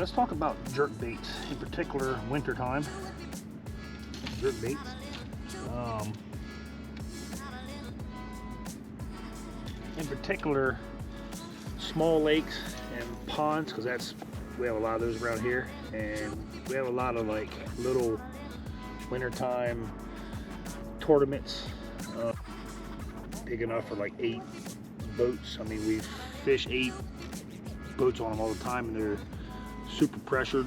let's talk about jerk baits, in particular wintertime jerk baits. In particular, small lakes and ponds, because we have a lot of those around here, and we have a lot of like little wintertime tournaments, big enough for like 8 boats. I mean, we fish 8 boats on them all the time, and they're super pressured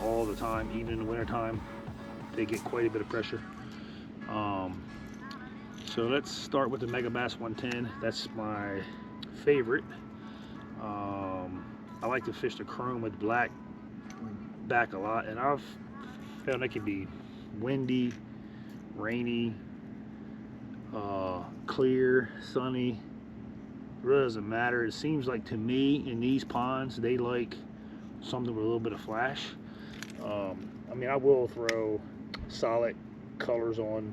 all the time. Even in the wintertime, they get quite a bit of pressure. So let's start with the Megabass 110. That's my favorite. I like to fish the chrome with black back a lot, and I've found it can be windy, rainy, clear, sunny. It really doesn't matter. It seems like to me in these ponds they like something with a little bit of flash. I mean, I will throw solid colors on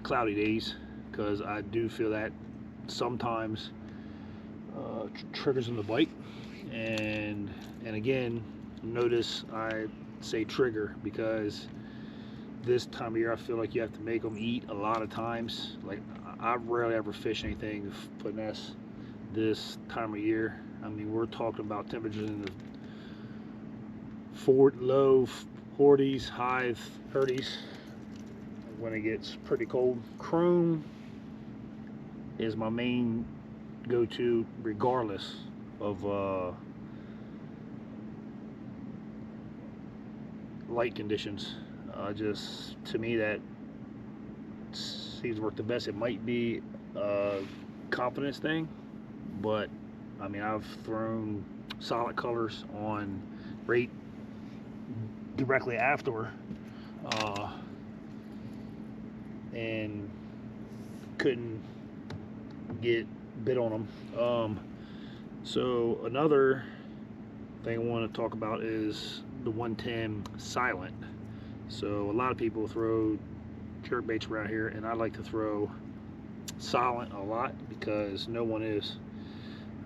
cloudy days, because I do feel that sometimes triggers them to bite. And again, notice I say trigger because this time of year I feel like you have to make them eat a lot of times. Like, I rarely ever fish anything finesse this time of year. I mean, we're talking about temperatures in the low 40s, high 30s when it gets pretty cold. Chrome is my main go-to regardless of light conditions. Just to me, that seems to work the best. It might be a confidence thing, but I mean, I've thrown solid colors on right directly after and couldn't get bit on them. So another thing I want to talk about is the 110 silent. So a lot of people throw jerk baits around here, and I like to throw silent a lot because no one is.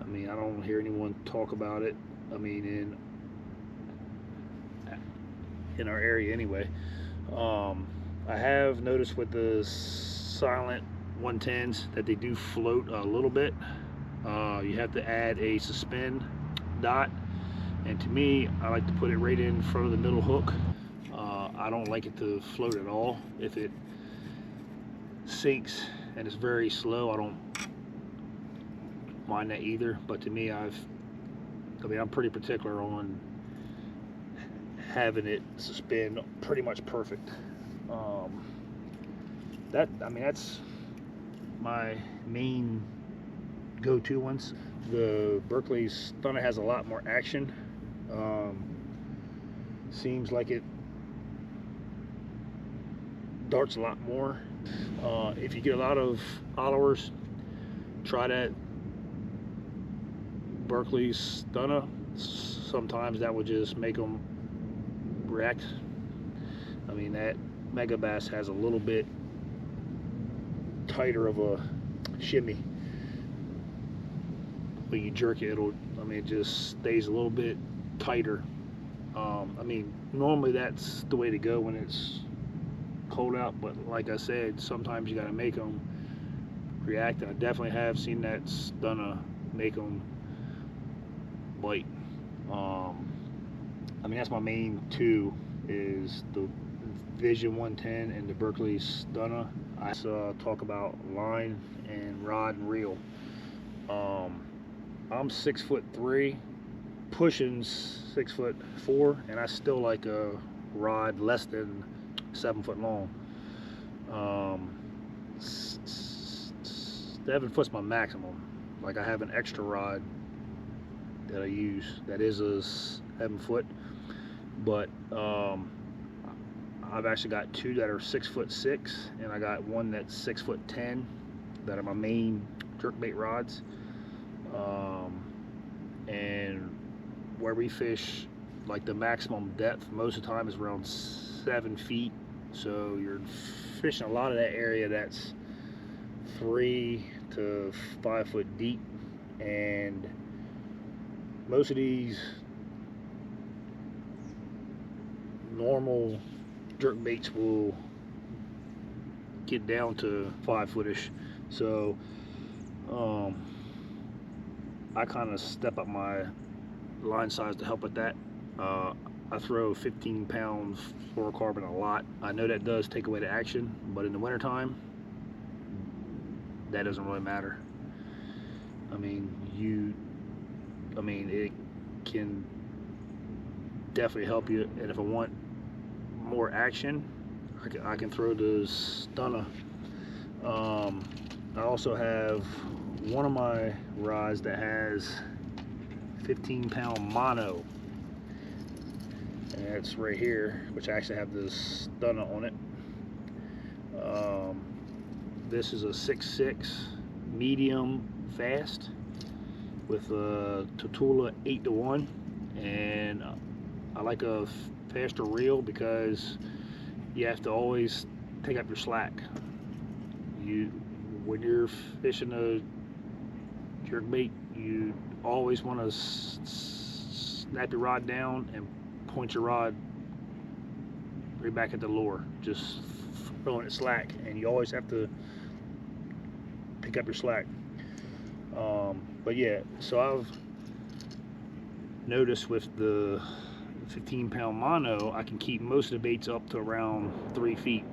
I mean, I don't hear anyone talk about it. I mean, in our area anyway. I have noticed with the silent 110s that they do float a little bit. You have to add a suspend dot, and to me, I like to put it right in front of the middle hook. I don't like it to float at all. If it sinks and it's very slow, I don't mind that either. But to me, I'm pretty particular on having it suspend pretty much perfect. That's my main go-to ones. The Berkley Stunner has a lot more action. Seems like it darts a lot more. If you get a lot of followers, try that Berkley Stunner. Sometimes that would just make them react. I mean, that Megabass has a little bit tighter of a shimmy. When you jerk it, it just stays a little bit tighter. I mean, normally that's the way to go when it's cold out, but like I said, sometimes you got to make them react, and I definitely have seen that Stunner make them bite. I mean, that's my main two, is the Vision 110 and the Berkley Stunner. I talk about line and rod and reel. I'm 6'3", pushing 6'4", and I still like a rod less than 7 foot long. 7 foot's my maximum. Like, I have an extra rod that I use that is a 7 foot, but I've actually got 2 that are 6'6", and I got one that's 6'10", that are my main jerkbait rods. And where we fish, like, the maximum depth most of the time is around 7 feet. So you're fishing a lot of that area that's 3 to 5 foot deep, and most of these normal jerk baits will get down to 5 footish, so I kind of step up my line size to help with that. I throw 15-pound fluorocarbon a lot. I know that does take away the action, but in the wintertime, that doesn't really matter. I mean, it can definitely help you. And if I want more action, I can throw the stunner. I also have one of my rods that has 15-pound mono, and it's right here, which I actually have this stunner on it. This is a 6.6 medium fast with a Tatula 8-to-1, and I like a faster reel because you have to always take up your slack. When you're fishing a jerkbait, you always want to snap your rod down and point your rod right back at the lure, just throwing it slack, and you always have to pick up your slack. But yeah, so I've noticed with the 15-pound mono, I can keep most of the baits up to around 3 feet.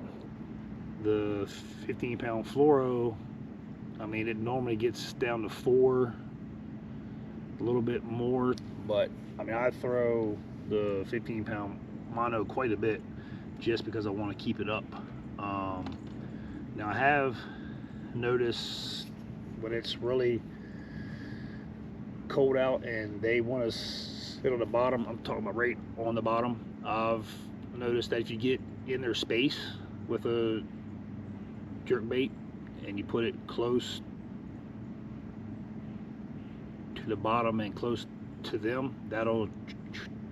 The 15-pound fluoro, I mean, it normally gets down to 4, a little bit more, but I mean, I throw the 15-pound mono quite a bit just because I want to keep it up. Now I have noticed when it's really cold out and they want to sit on the bottom, I'm talking about right on the bottom, I've noticed that if you get in their space with a jerkbait and you put it close to the bottom and close to them, that'll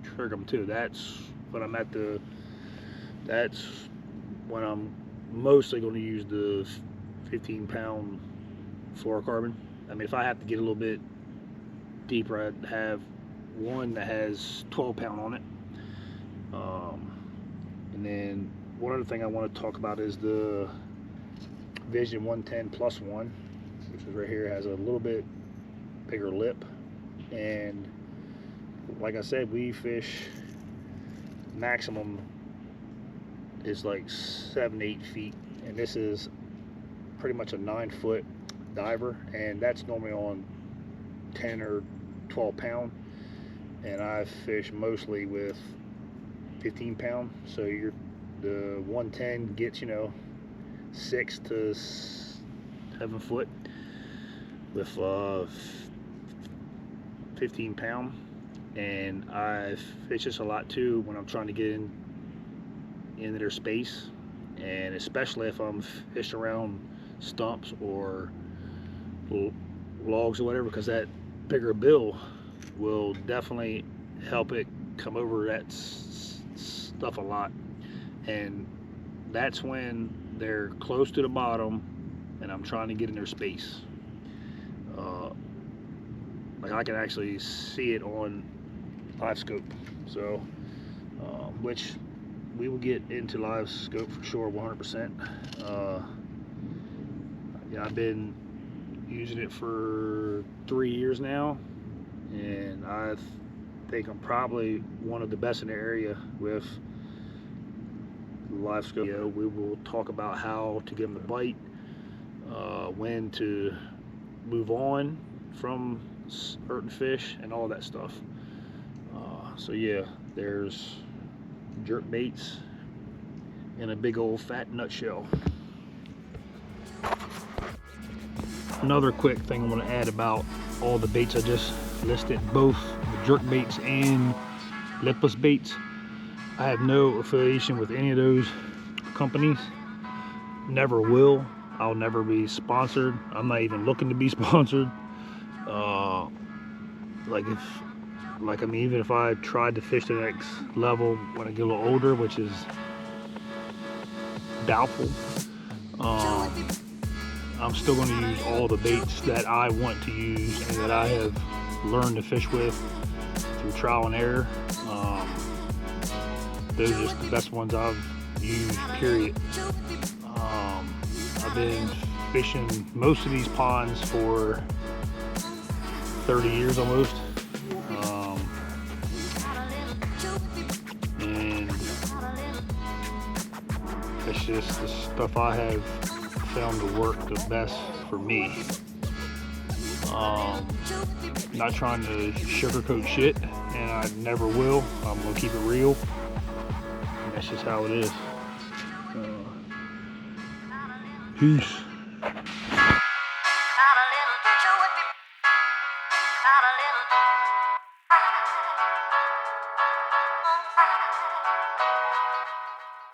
trigger them too. That's when I'm mostly going to use the 15-pound fluorocarbon. I mean, if I have to get a little bit deeper, I'd have one that has 12-pound on it. And then one other thing I want to talk about is the Vision 110+1, which is right here. It has a little bit bigger lip, and like I said, we fish maximum is like 7-8 feet, and this is pretty much a 9-foot diver, and that's normally on 10 or 12 pound, and I fish mostly with 15-pound, so the 110 gets, you know, 6 to 7 foot with 15-pound, and I fish this a lot too when I'm trying to get into their space, and especially if I'm fishing around stumps or logs or whatever, because that bigger bill will definitely help it come over that stuff a lot. And that's when they're close to the bottom and I'm trying to get in their space. Like I can actually see it on livescope, so which we will get into livescope for sure, 100%. Yeah, I've been using it for 3 years now, and I think I'm probably one of the best in the area with livescope. You know, we will talk about how to get them to bite, when to move on from certain fish, and all that stuff. So yeah, there's jerk baits in a big old fat nutshell. Another quick thing I want to add about all the baits I just listed, both the jerk baits and lipless baits. I have no affiliation with any of those companies. Never will. I'll never be sponsored. I'm not even looking to be sponsored. Even if I tried to fish the next level when I get a little older, which is doubtful, I'm still going to use all the baits that I want to use and that I have learned to fish with. trial and error. Those are just the best ones I've used, period. I've been fishing most of these ponds for 30 years almost. And it's just the stuff I have found to work the best for me. Not trying to sugarcoat shit, and I never will. I'm gonna keep it real, and that's just how it is. Peace.